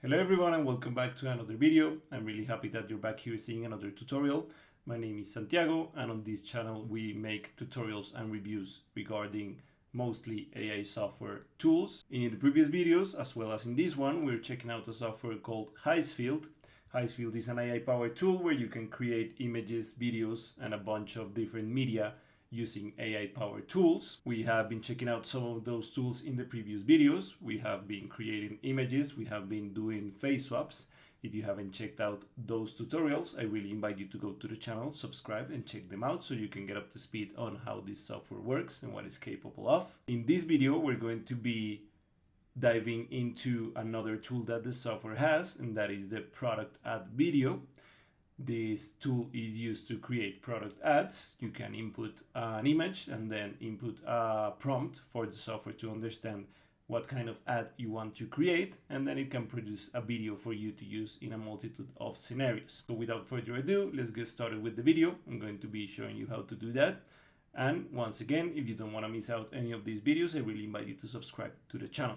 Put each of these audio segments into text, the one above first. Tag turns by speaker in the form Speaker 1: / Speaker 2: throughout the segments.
Speaker 1: Hello everyone and welcome back to another video. I'm really happy that you're back here seeing another tutorial. My name is Santiago and on this channel we make tutorials and reviews regarding mostly AI software tools. In the previous videos as well as in this one, we're checking out a software called Higgsfield. Higgsfield is an AI powered tool where you can create images, videos and a bunch of different media using AI powered tools. We have been checking out some of those tools in the previous videos. We have been creating images, we have been doing face swaps. If you haven't checked out those tutorials, I really invite you to go to the channel, subscribe and check them out so you can get up to speed on how this software works and what it's capable of. In this video, we're going to be diving into another tool that the software has, and that is the product ad video. This tool is used to create product ads. You can input an image and then input a prompt for the software to understand what kind of ad you want to create, and then it can produce a video for you to use in a multitude of scenarios. So without further ado, let's get started with the video. I'm going to be showing you how to do that. And once again, if you don't want to miss out any of these videos, I really invite you to subscribe to the channel.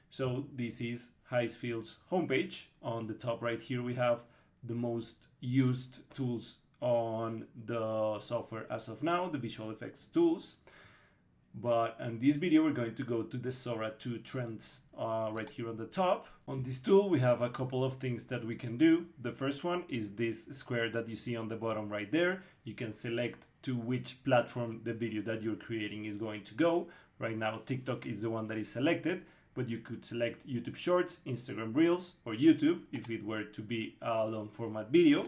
Speaker 1: So this is Higgsfield's homepage. On the top right here, we have the most used tools on the software as of now, the visual effects tools. But in this video, we're going to go to the Sora 2 trends right here on the top. On this tool, we have a couple of things that we can do. The first one is this square that you see on the bottom right there. You can select to which platform the video that you're creating is going to go. Right now, TikTok is the one that is selected, but you could select YouTube Shorts, Instagram Reels, or YouTube if it were to be a long format video.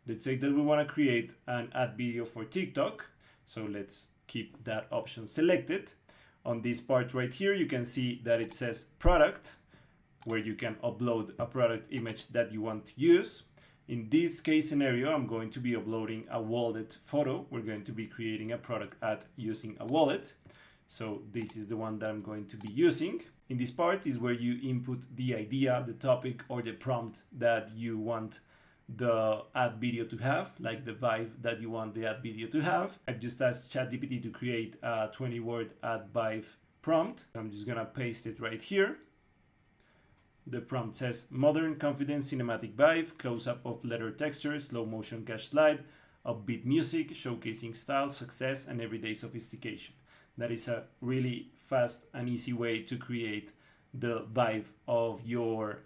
Speaker 1: Let's say that we want to create an ad video for TikTok. So let's keep that option selected. On this part right here, you can see that it says product, where you can upload a product image that you want to use. In this case scenario, I'm going to be uploading a wallet photo. We're going to be creating a product ad using a wallet. So this is the one that I'm going to be using. In this part is where you input the idea, the topic, or the prompt that you want the ad video to have, like the vibe that you want the ad video to have. I've just asked ChatGPT to create a 20-word ad vibe prompt. I'm just gonna paste it right here. The prompt says modern, confident, cinematic vibe, close-up of letter texture, slow motion cache slide, upbeat music, showcasing style, success, and everyday sophistication. That is a really fast and easy way to create the vibe of your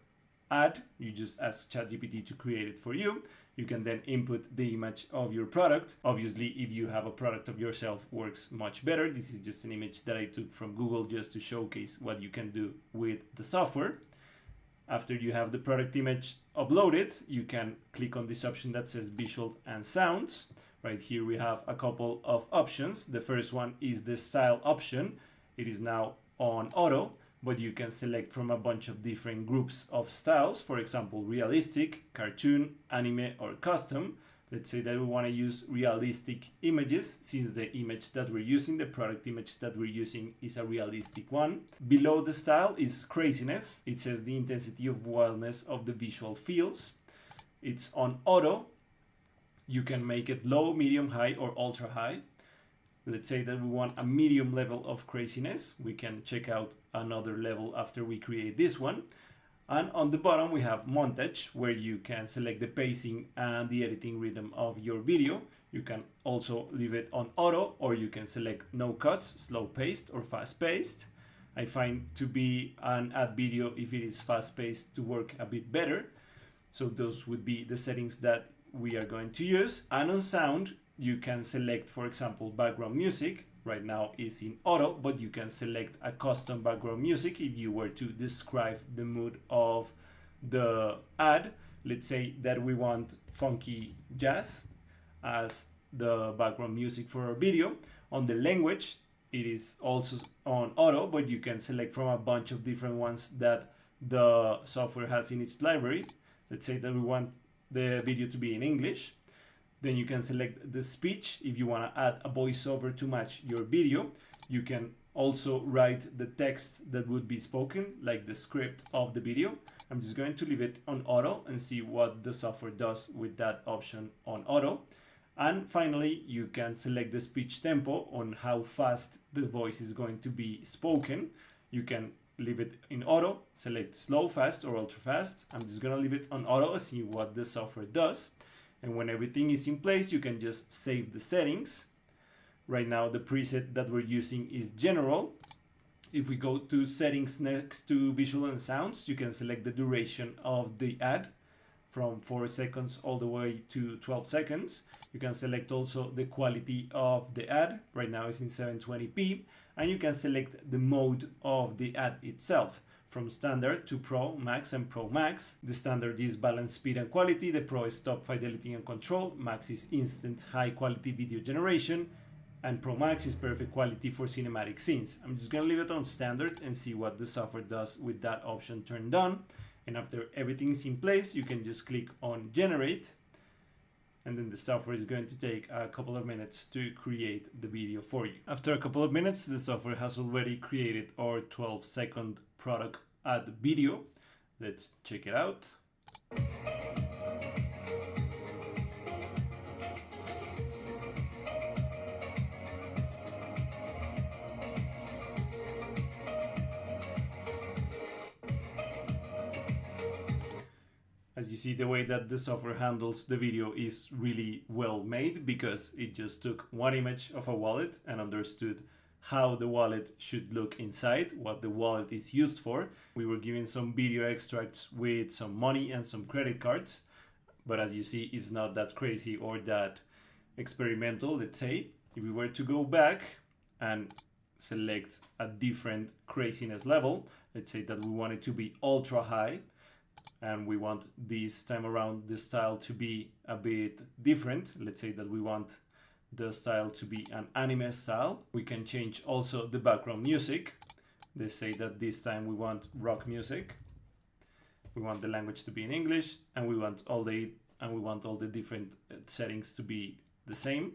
Speaker 1: ad. You just ask ChatGPT to create it for you. You can then input the image of your product. Obviously, if you have a product of yourself, works much better. This is just an image that I took from Google just to showcase what you can do with the software. After you have the product image uploaded, you can click on this option that says visual and sounds. Right here we have a couple of options. The first one is the style option. It is now on auto, but you can select from a bunch of different groups of styles. For example, realistic, cartoon, anime, or custom. Let's say that we want to use realistic images, since the image that we're using, the product image that we're using, is a realistic one. Below the style is craziness. It says the intensity of wildness of the visual fields. It's on auto. You can make it low, medium, high, or ultra high. Let's say that we want a medium level of craziness. We can check out another level after we create this one. And on the bottom, we have montage, where you can select the pacing and the editing rhythm of your video. You can also leave it on auto, or you can select no cuts, slow paced, or fast paced. I find to be an ad video, if it is fast paced, to work a bit better. So those would be the settings that we are going to use. And on sound, you can select, for example, background music. Right now is in auto, but you can select a custom background music if you were to describe the mood of the ad. Let's say that we want funky jazz as the background music for our video. On the language, it is also on auto, but you can select from a bunch of different ones that the software has in its library. Let's say that we want the video to be in English. Then you can select the speech if you want to add a voiceover to match your video. You can also write the text that would be spoken, like the script of the video. I'm just going to leave it on auto and see what the software does with that option on auto. And finally, you can select the speech tempo on how fast the voice is going to be spoken. You can leave it in auto, select slow, fast, or ultra fast. I'm just gonna leave it on auto, see what the software does. And when everything is in place, you can just save the settings. Right now, the preset that we're using is general. If we go to settings next to visual and sounds, you can select the duration of the ad from 4 seconds all the way to 12 seconds. You can select also the quality of the ad. Right now it's in 720p. And you can select the mode of the ad itself, from standard to Pro, Max, and Pro Max. The standard is balanced speed and quality. The Pro is top fidelity and control. Max is instant high quality video generation. And Pro Max is perfect quality for cinematic scenes. I'm just gonna leave it on standard and see what the software does with that option turned on. And after everything is in place, you can just click on generate. And then the software is going to take a couple of minutes to create the video for you. After a couple of minutes, the software has already created our 12-second product ad video. Let's check it out. As you see, the way that the software handles the video is really well made, because it just took one image of a wallet and understood how the wallet should look inside, what the wallet is used for. We were given some video extracts with some money and some credit cards, but as you see, it's not that crazy or that experimental, let's say. If we were to go back and select a different craziness level, let's say that we want it to be ultra high, and we want this time around the style to be a bit different. Let's say that we want the style to be an anime style. We can change also the background music. Let's say that this time we want rock music. We want the language to be in English, and we want all the different settings to be the same.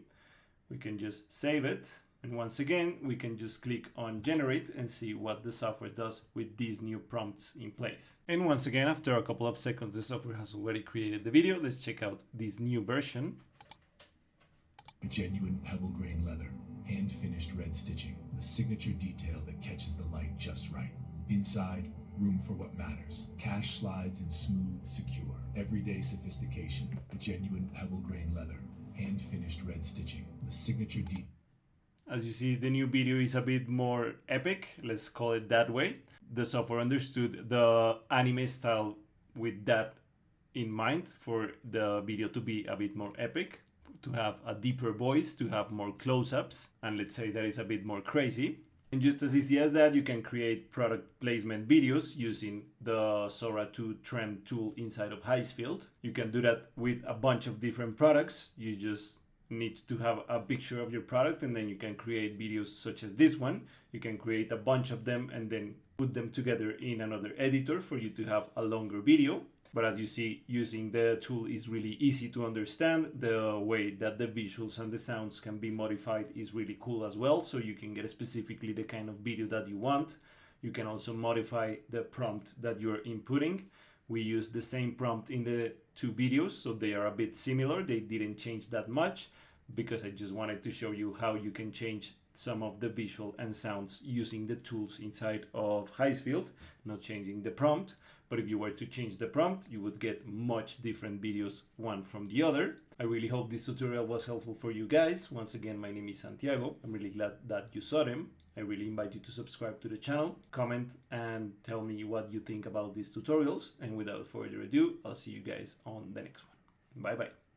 Speaker 1: We can just save it. And once again, we can just click on generate and see what the software does with these new prompts in place. And once again, after a couple of seconds, the software has already created the video. Let's check out this new version.
Speaker 2: Genuine pebble grain leather, hand finished red stitching, a signature detail that catches the light just right. Inside, room for what matters. Cash slides in smooth, secure, everyday sophistication. A genuine pebble grain leather, hand finished red stitching, a signature detail.
Speaker 1: As you see, the new video is a bit more epic, let's call it that way. The software understood the anime style with that in mind, for the video to be a bit more epic, to have a deeper voice, to have more close-ups, and let's say that is a bit more crazy. And just as easy as that, you can create product placement videos using the Sora 2 trend tool inside of Higgsfield. You can do that with a bunch of different products. You just need to have a picture of your product, and then you can create videos such as this one. You can create a bunch of them and then put them together in another editor for you to have a longer video. But as you see, using the tool is really easy to understand. The way that the visuals and the sounds can be modified is really cool as well, so you can get specifically the kind of video that you want. You can also modify the prompt that you're inputting. We use the same prompt in the two videos, so they are a bit similar. They didn't change that much, because I just wanted to show you how you can change some of the visual and sounds using the tools inside of Higgsfield, not changing the prompt. But if you were to change the prompt, you would get much different videos, one from the other. I really hope this tutorial was helpful for you guys. Once again, my name is Santiago. I'm really glad that you saw them. I really invite you to subscribe to the channel, comment, and tell me what you think about these tutorials. And without further ado, I'll see you guys on the next one. Bye bye.